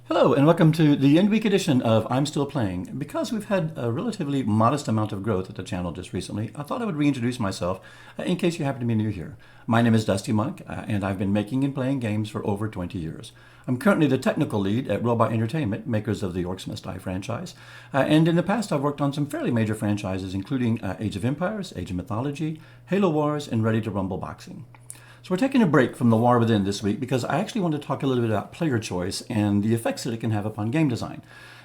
Hello, and welcome to the end week edition of I'm Still Playing. Because we've had a relatively modest amount of growth at the channel just recently, I thought I would reintroduce myself in case you happen to be new here. My name is Dusty Monk, and I've been making and playing games for over 20 years. I'm currently the technical lead at Robot Entertainment, makers of the Orcs Must Die franchise. And in the past, I've worked on some fairly major franchises, including Age of Empires, Age of Mythology, Halo Wars, and Ready to Rumble Boxing. So we're taking a break from The War Within this week because I actually want to talk a little bit about player choice and the effects that it can have upon game design.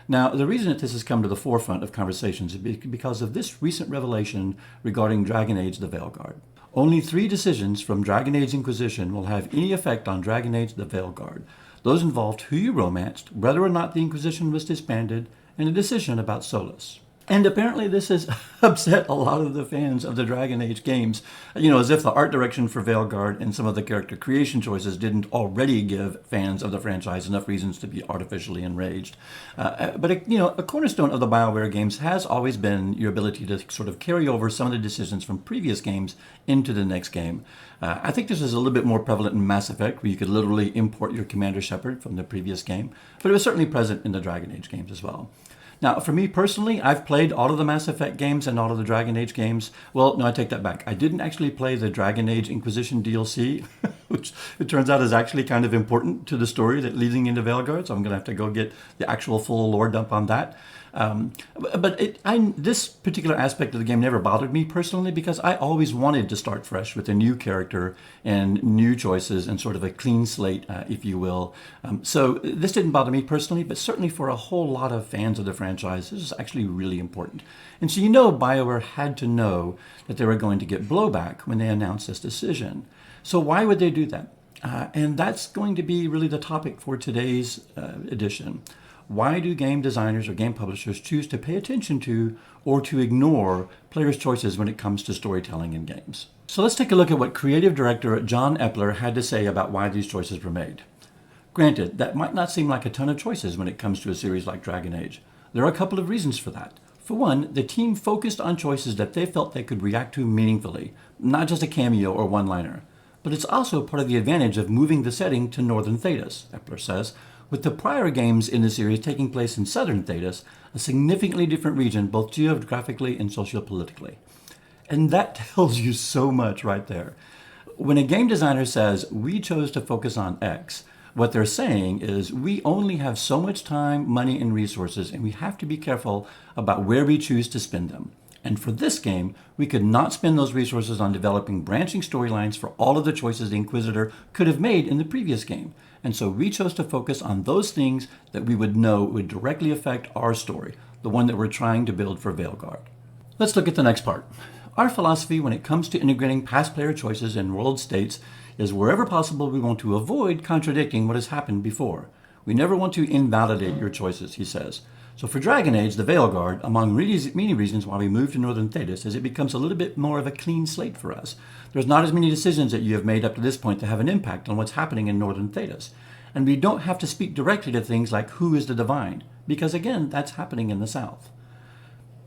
Now, the reason that this has come to the forefront of conversations is because of this recent revelation regarding Dragon Age the Veilguard. Only 3 decisions from Dragon Age Inquisition will have any effect on Dragon Age the Veilguard. Those involved who you romanced, whether or not the Inquisition was disbanded, and a decision about Solus. And apparently this has upset a lot of the fans of the Dragon Age games, as if the art direction for Veilguard and some of the character creation choices didn't already give fans of the franchise enough reasons to be artificially enraged. But a cornerstone of the Bioware games has always been your ability to sort of carry over some of the decisions from previous games into the next game. I think this is a little bit more prevalent in Mass Effect, where you could literally import your Commander Shepard from the previous game, but it was certainly present in the Dragon Age games as well. Now, for me personally, I've played all of the Mass Effect games and all of the Dragon Age games. Well, no, I take that back. I didn't actually play the Dragon Age Inquisition DLC, which it turns out is actually kind of important to the story that leading into Veilguard, so I'm going to have to go get the actual full lore dump on that. This particular aspect of the game never bothered me personally because I always wanted to start fresh with a new character and new choices and sort of a clean slate, if you will. So this didn't bother me personally, but certainly for a whole lot of fans of the franchise, this is actually really important. And so BioWare had to know that they were going to get blowback when they announced this decision. So why would they do that? And that's going to be really the topic for today's edition. Why do game designers or game publishers choose to pay attention to or to ignore players' choices when it comes to storytelling in games? So let's take a look at what creative director John Epler had to say about why these choices were made. Granted, that might not seem like a ton of choices when it comes to a series like Dragon Age. There are a couple of reasons for that. For one, the team focused on choices that they felt they could react to meaningfully, not just a cameo or one-liner. But it's also part of the advantage of moving the setting to Northern Thedas, Epler says, with the prior games in the series taking place in Southern Thedas, a significantly different region both geographically and sociopolitically. And that tells you so much right there. When a game designer says, we chose to focus on X, what they're saying is we only have so much time, money, and resources, and we have to be careful about where we choose to spend them. And for this game, we could not spend those resources on developing branching storylines for all of the choices the Inquisitor could have made in the previous game. And so we chose to focus on those things that we would know would directly affect our story, the one that we're trying to build for Veilguard. Let's look at the next part. Our philosophy when it comes to integrating past player choices in world states is wherever possible we want to avoid contradicting what has happened before. We never want to invalidate your choices, he says. So for Dragon Age, the Veilguard, among many reasons why we moved to Northern Thedas, is it becomes a little bit more of a clean slate for us. There's not as many decisions that you have made up to this point to have an impact on what's happening in Northern Thedas. And we don't have to speak directly to things like who is the divine, because again, that's happening in the South.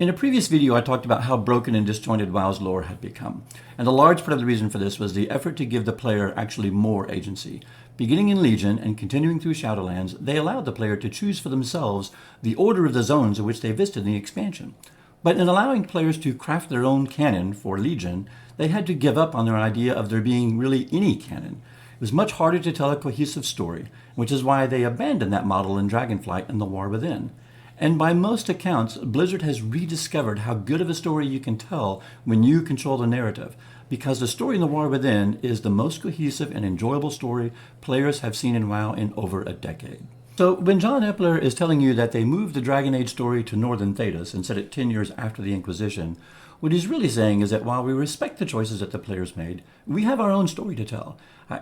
In a previous video, I talked about how broken and disjointed WoW's lore had become. And a large part of the reason for this was the effort to give the player actually more agency. Beginning in Legion and continuing through Shadowlands, they allowed the player to choose for themselves the order of the zones in which they visited in the expansion. But in allowing players to craft their own canon for Legion, they had to give up on their idea of there being really any canon. It was much harder to tell a cohesive story, which is why they abandoned that model in Dragonflight and The War Within. And by most accounts, Blizzard has rediscovered how good of a story you can tell when you control the narrative, because the story in The War Within is the most cohesive and enjoyable story players have seen in WoW in over a decade. So when John Epler is telling you that they moved the Dragon Age story to Northern Thedas and set it 10 years after the Inquisition, what he's really saying is that while we respect the choices that the players made, we have our own story to tell.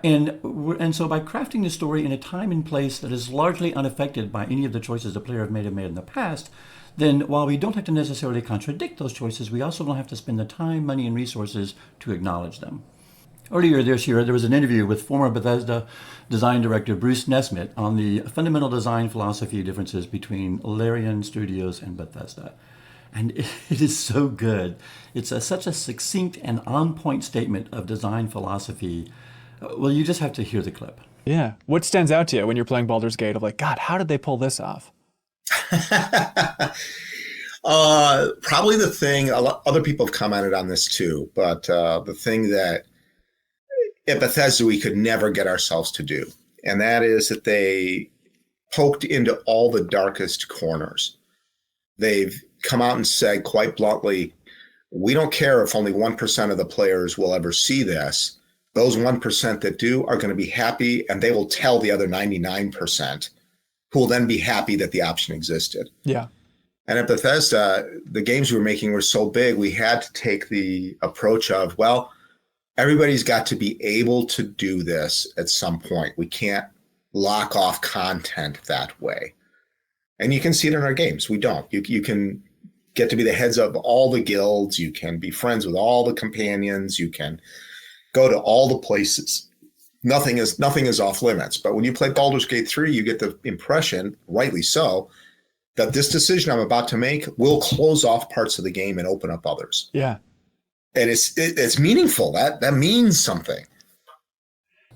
And so by crafting the story in a time and place that is largely unaffected by any of the choices the player may have made in the past, then while we don't have to necessarily contradict those choices, we also don't have to spend the time, money, and resources to acknowledge them. Earlier this year, there was an interview with former Bethesda design director Bruce Nesmith on the fundamental design philosophy differences between Larian Studios and Bethesda. And it is so good. It's such a succinct and on-point statement of design philosophy. Well, you just have to hear the clip. Yeah. What stands out to you when you're playing Baldur's Gate of like, God, how did they pull this off? Probably the thing, other people have commented on this too, but the thing that at Bethesda we could never get ourselves to do, and that is that they poked into all the darkest corners. They've come out and said quite bluntly, we don't care if only 1% of the players will ever see this. Those 1% that do are going to be happy, and they will tell the other 99% who will then be happy that the option existed. Yeah. And at Bethesda, the games we were making were so big, we had to take the approach of, well, everybody's got to be able to do this at some point. We can't lock off content that way. And you can see it in our games. We don't. You can get to be the heads of all the guilds. You can be friends with all the companions. You can go to all the places. Nothing is off limits. But when you play Baldur's Gate 3, you get the impression, rightly so, that this decision I'm about to make will close off parts of the game and open up others. Yeah. And it's meaningful. That means something.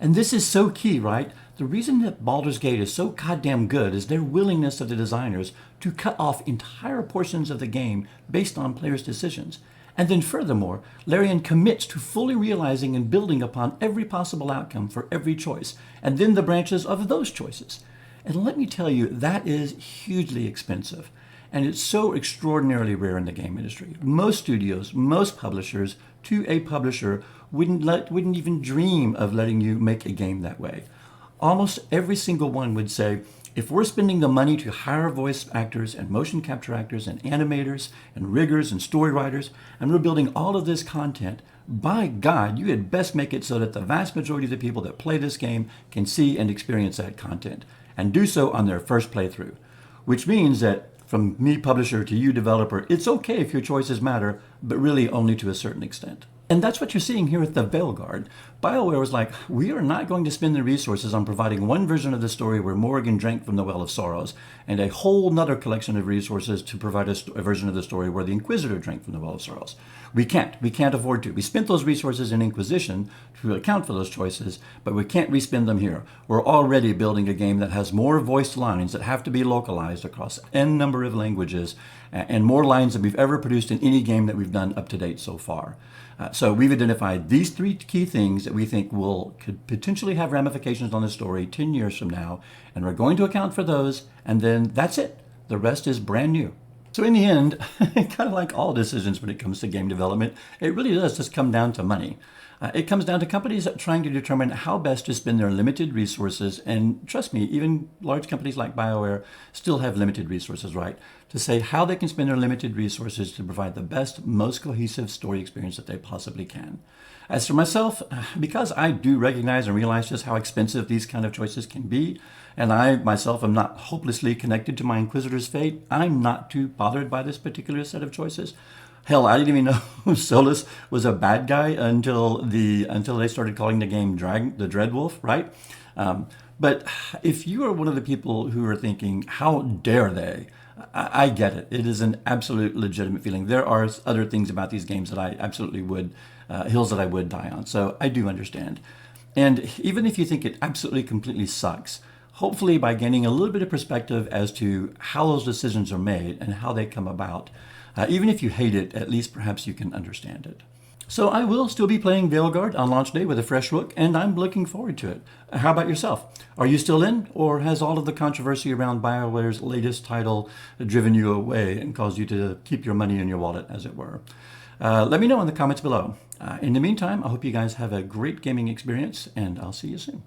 And this is so key, right? The reason that Baldur's Gate is so goddamn good is their willingness of the designers to cut off entire portions of the game based on players' decisions. And then furthermore, Larian commits to fully realizing and building upon every possible outcome for every choice, and then the branches of those choices. And let me tell you, that is hugely expensive. And it's so extraordinarily rare in the game industry. Most studios, most publishers, to a publisher, wouldn't even dream of letting you make a game that way. Almost every single one would say, if we're spending the money to hire voice actors and motion capture actors and animators and riggers and story writers, and we're building all of this content, by God, you had best make it so that the vast majority of the people that play this game can see and experience that content, and do so on their first playthrough. Which means that from me, publisher, to you, developer, it's okay if your choices matter, but really only to a certain extent. And that's what you're seeing here with the Veilguard. BioWare was like, we are not going to spend the resources on providing one version of the story where Morrigan drank from the Well of Sorrows, and a whole nother collection of resources to provide a version of the story where the Inquisitor drank from the Well of Sorrows. We can't afford to. We spent those resources in Inquisition to account for those choices, but we can't respend them here. We're already building a game that has more voiced lines that have to be localized across n number of languages, and more lines than we've ever produced in any game that we've done up to date so far. So we've identified these three key things that we think could potentially have ramifications on the story 10 years from now, and we're going to account for those, and then that's it. The rest is brand new. So in the end, kind of like all decisions when it comes to game development, it really does just come down to money. It comes down to companies trying to determine how best to spend their limited resources, and trust me, even large companies like BioWare still have limited resources, right? To say how they can spend their limited resources to provide the best, most cohesive story experience that they possibly can. As for myself, because I do recognize and realize just how expensive these kind of choices can be, and I myself am not hopelessly connected to my Inquisitor's fate, I'm not too bothered by this particular set of choices. Hell, I didn't even know Solus was a bad guy until they started calling the game the Dreadwolf, right? But if you are one of the people who are thinking, how dare they? I get it. It is an absolute legitimate feeling. There are other things about these games that I absolutely would, hills that I would die on. So I do understand. And even if you think it absolutely completely sucks, hopefully by gaining a little bit of perspective as to how those decisions are made and how they come about, even if you hate it, at least perhaps you can understand it. So I will still be playing Veilguard on launch day with a fresh look, and I'm looking forward to it. How about yourself? Are you still in, or has all of the controversy around BioWare's latest title driven you away and caused you to keep your money in your wallet, as it were? Let me know in the comments below. In the meantime, I hope you guys have a great gaming experience, and I'll see you soon.